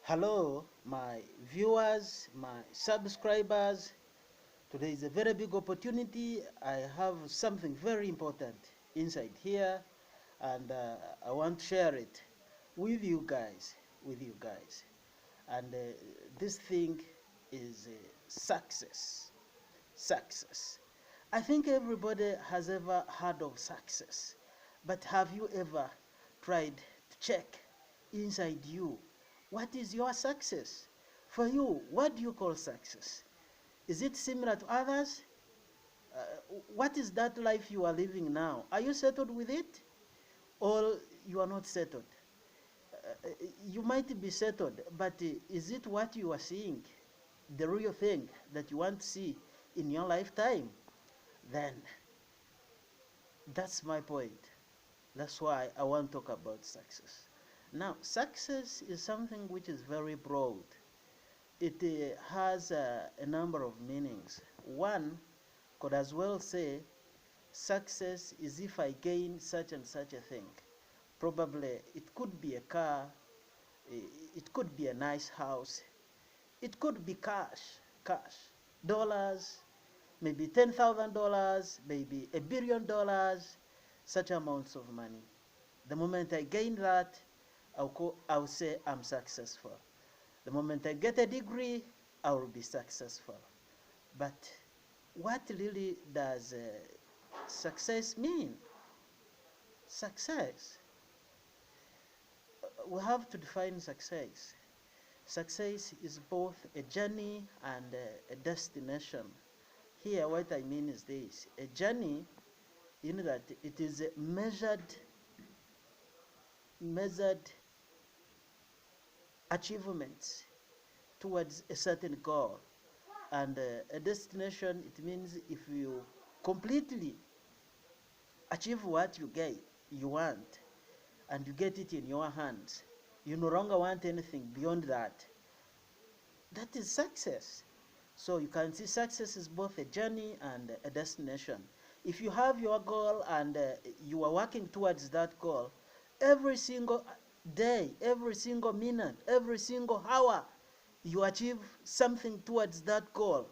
Hello, my viewers, my subscribers. Today is a very big opportunity. I have something very important inside here, and I want to share it with you guys. And this thing is success. Success. I think everybody has ever heard of success, but have you ever tried to check inside you? What is your success? For you, what do you call success? Is it similar to others? Uh, what is that life you are living now? Are you settled with it? Or you are not settled? Uh, you might be settled, but is it what you are seeing? The real thing that you want to see in your lifetime? Then that's my point. That's why I want to talk about success. Now, success is something which is very broad. It has a number of meanings. One could as well say success is if I gain such and such a thing. Probably it could be a car, it could be a nice house, it could be cash, dollars, maybe $10,000, maybe $1 billion, such amounts of money. The moment I gain that, I'll say I'm successful. The moment I get a degree, I will be successful. But what really does success mean? Success. We have to define success. Success is both a journey and a destination. Here, what I mean is this: a journey, you know, that it is a measured achievements towards a certain goal, and a destination, it means if you completely achieve what you want, and you get it in your hands, you no longer want anything beyond that. That is success. So you can see success is both a journey and a destination. If you have your goal and you are working towards that goal, every single day, every single minute, every single hour, you achieve something towards that goal,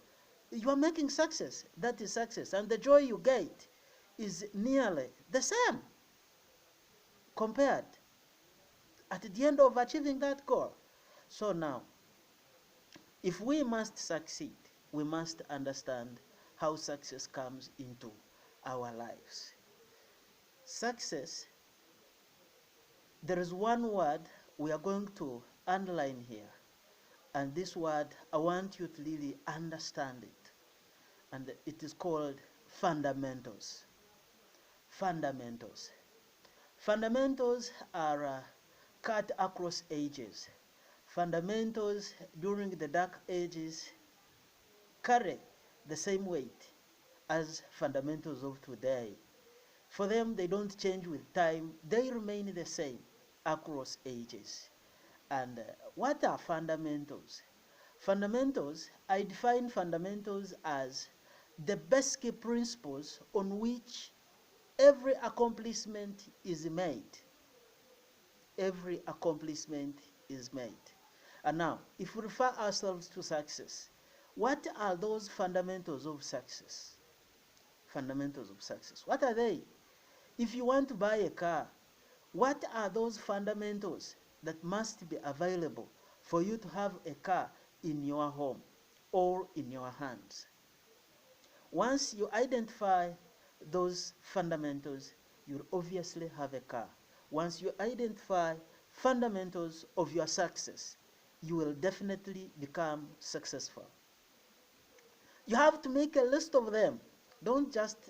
you are making success. That is success. And the joy you get is nearly the same compared at the end of achieving that goal. So now, if we must succeed, we must understand how success comes into our lives. Success, there is one word we are going to underline here. And this word, I want you to really understand it. And it is called fundamentals. Fundamentals. Fundamentals are cut across ages. Fundamentals during the Dark Ages carry the same weight as fundamentals of today. For them, they don't change with time, they remain the same across ages. And what are fundamentals? Fundamentals, I define fundamentals as the basic principles on which every accomplishment is made. Every accomplishment is made. And now, if we refer ourselves to success, what are those fundamentals of success? Fundamentals of success. What are they? If you want to buy a car, what are those fundamentals that must be available for you to have a car in your home or in your hands? Once you identify those fundamentals, you'll obviously have a car. Once you identify fundamentals of your success, you will definitely become successful. You have to make a list of them. Don't just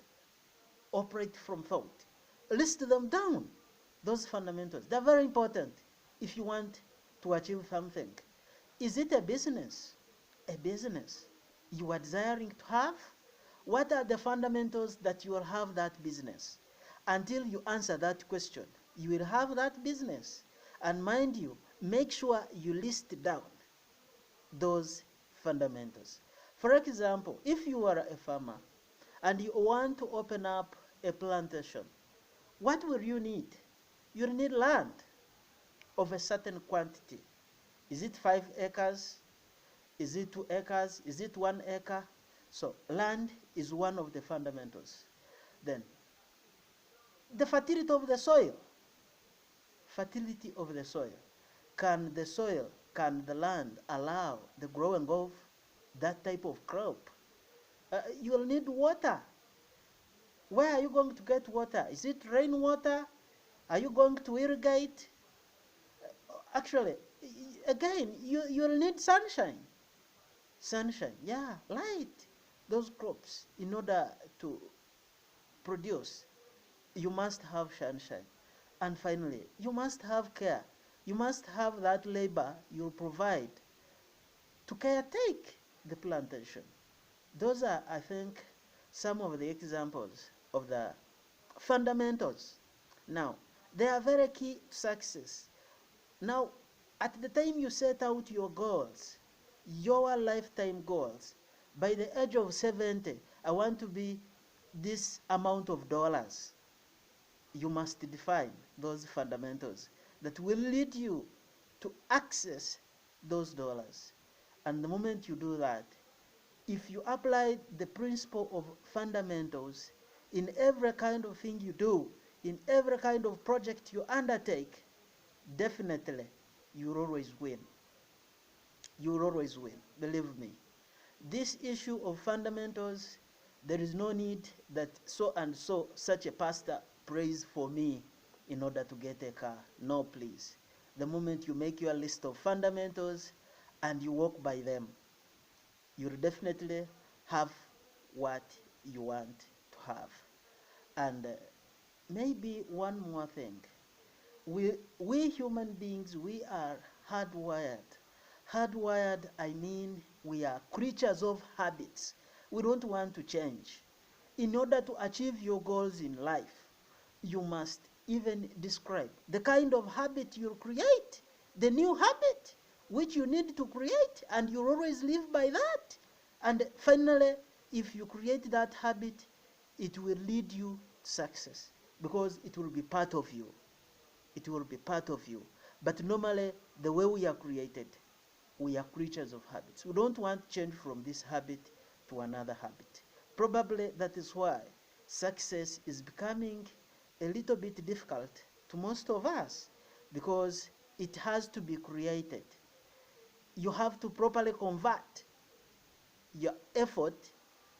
operate from thought. List them down. Those fundamentals, they're very important if you want to achieve something. Is it a business? A business you are desiring to have? What are the fundamentals that you will have that business? Until you answer that question, you will have that business. And mind you, make sure you list down those fundamentals. For example, if you are a farmer and you want to open up a plantation, what will you need? You'll need land of a certain quantity. Is it 5 acres? Is it 2 acres? Is it 1 acre? So land is one of the fundamentals. Then the fertility of the soil. Fertility of the soil. Can the soil, can the land allow the growing of that type of crop? You will need water. Where are you going to get water? Is it rainwater? Are you going to irrigate? Actually, again, you'll need sunshine. Sunshine, yeah, light those crops in order to produce. You must have sunshine. And finally, you must have care. You must have that labor you'll provide to caretake the plantation. Those are, I think, some of the examples of the fundamentals. Now, they are very key to success. Now, at the time you set out your goals, your lifetime goals, by the age of 70, I want to be this amount of dollars. You must define those fundamentals that will lead you to access those dollars. And the moment you do that, if you apply the principle of fundamentals in every kind of thing you do, in every kind of project you undertake, definitely you'll always win. You'll always win, believe me. This issue of fundamentals, there is no need that so and so such a pastor prays for me in order to get a car. No, please. The moment you make your list of fundamentals and you walk by them, you'll definitely have what you want to have. And maybe one more thing. We human beings, we are hardwired. Hardwired, I mean, we are creatures of habits. We don't want to change. In order to achieve your goals in life, you must even describe the kind of habit you'll create, the new habit which you need to create, and you always live by that. And finally, if you create that habit, it will lead you to success because it will be part of you. It will be part of you. But normally, the way we are created, we are creatures of habits. We don't want to change from this habit to another habit. Probably that is why success is becoming a little bit difficult to most of us, because it has to be created. You have to properly convert your effort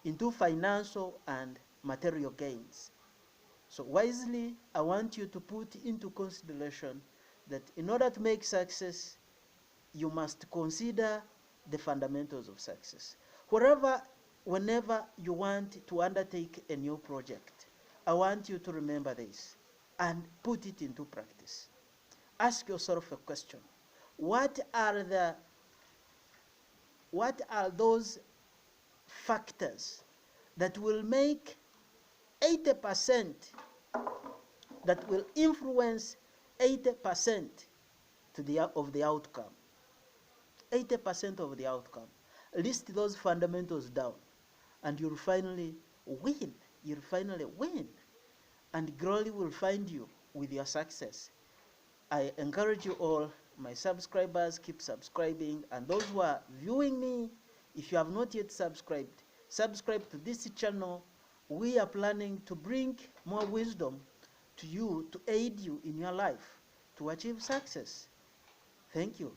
into financial and material gains. So wisely, I want you to put into consideration that in order to make success, you must consider the fundamentals of success. Whenever you want to undertake a new project, I want you to remember this and put it into practice. Ask yourself a question. What are those factors that will make 80%, that will influence 80% of the outcome? 80% of the outcome. List those fundamentals down, and you'll finally win. You'll finally win. And glory will find you with your success. I encourage you all, my subscribers, keep subscribing. And those who are viewing me, if you have not yet subscribed, subscribe to this channel. We are planning to bring more wisdom to you to aid you in your life to achieve success. Thank you.